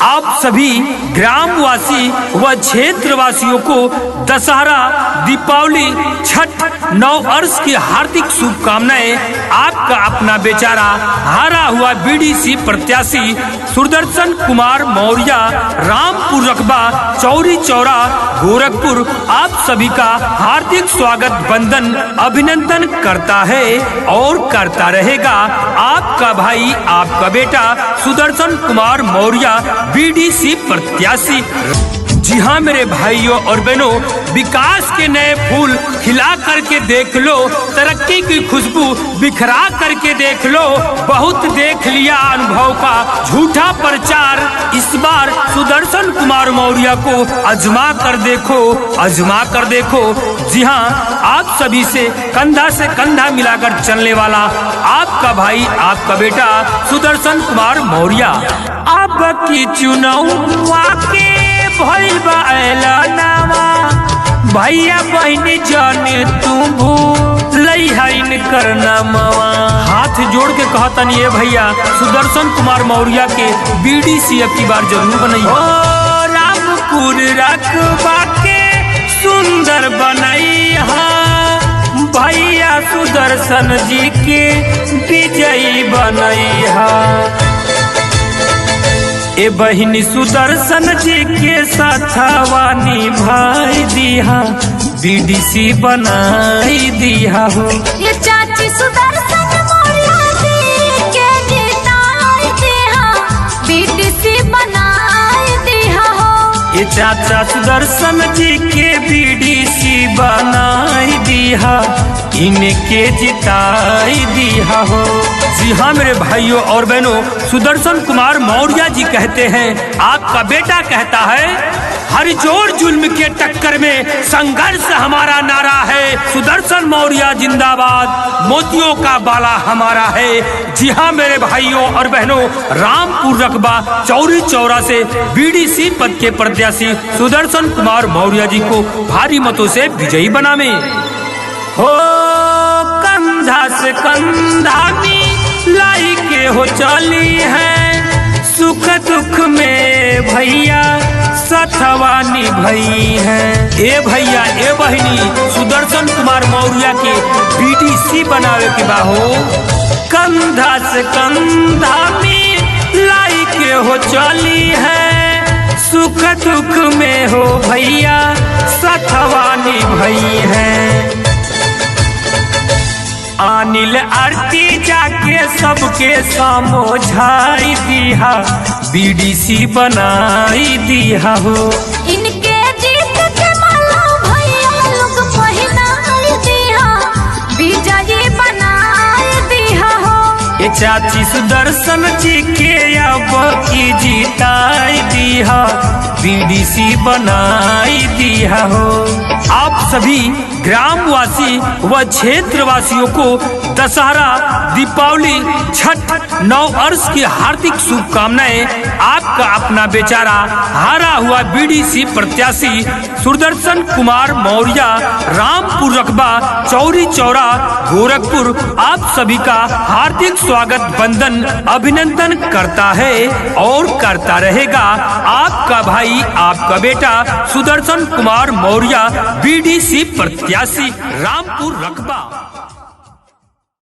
आप सभी ग्रामवासी व क्षेत्रवासियों को दशहरा, दीपावली, छठ, नव वर्ष की हार्दिक शुभकामनाएं। आपका अपना बेचारा हारा हुआ बीडीसी प्रत्याशी सुदर्शन कुमार मौर्य, रामपुर रकबा, चौरी चौरा, गोरखपुर आप सभी का हार्दिक स्वागत, वंदन, अभिनंदन करता है और करता रहेगा। आपका भाई, आपका बेटा सुदर्शन कुमार मौर्य, बीडीसी प्रत्याशी। जी हाँ मेरे भाइयों और बहनों, विकास के नए फूल खिला करके देख लो, तरक्की की खुशबू बिखरा करके देख लो। बहुत देख लिया अनुभव का झूठा प्रचार, इस बार सुदर्शन कुमार मौर्य को आजमा कर देखो, आजमा कर देखो। जी हाँ, आप सभी से कंधा मिलाकर चलने वाला आपका भाई, आपका बेटा सुदर्शन कुमार मौर्य। अब की चुनाव के भइल बा ऐलानवा, भैया बहन जाने तू भूलैन करना मवा। हाथ जोड़ के कहतनी ये भैया सुदर्शन कुमार मौर्य के बीडीसी अब की बार जरूर बनइया। ओ रामपुर रकबा के सुंदर बनैया, भैया सुदर्शन जी के विजयी बनैया। ए बहिनी सुदर्शन जी के साथवानी भाई दिया, बीडीसी बनाई दिया हो। ये चाची सुदर्शन मौर्य जी के जिताई दिया, बीडीसी बनाई दिया हो। ये चाचा सुदर्शन जी के बीडीसी बनाई दिया, इनके जिताई दिया हो। जी हाँ मेरे भाइयों और बहनों, सुदर्शन कुमार मौर्य जी कहते हैं, आपका बेटा कहता है, हर जोर जुल्म के टक्कर में संघर्ष हमारा नारा है। सुदर्शन मौर्य जिंदाबाद, मोतियों का बाला हमारा है। जी हाँ मेरे भाइयों और बहनों, रामपुर रकबा, चौरी चौरा से बीडीसी पद के प्रत्याशी सुदर्शन कुमार मौर्य जी को भारी मतों से विजयी बनावे। हो कंधा से कंधा लाई के हो चली है, सुख दुख में भैया सथवानी भई है। ए भैया ए बहिनी, सुदर्शन कुमार मौर्य के बीडीसी बनावे के बाहो। कंधा से कंधा लाई के हो चली है, सुख दुख में हो भैया सथवानी भई है। अनिल आरती जाके सबके समझाई दिया, बीडीसी बनाई दिया हो। इनके जीत के माला भैया लोग पहनाई दिया, विजयी बनाई दिया हो। ये चाची सुदर्शन जी के अब की जिताई दिया, बीडीसी बनाई दिया हो। आप सभी ग्रामवासी व क्षेत्रवासियों को दशहरा, दीपावली, छठ, नव वर्ष की हार्दिक शुभकामनाएं। आपका अपना बेचारा हारा हुआ बीडीसी प्रत्याशी सुदर्शन कुमार मौर्य, रामपुर रकबा, चौरी चौरा, गोरखपुर आप सभी का हार्दिक स्वागत, वंदन, अभिनंदन करता है और करता रहेगा। आपका भाई, आपका बेटा सुदर्शन कुमार मौर्य, बीडीसी प्रत्याशी, रामपुर रकबा।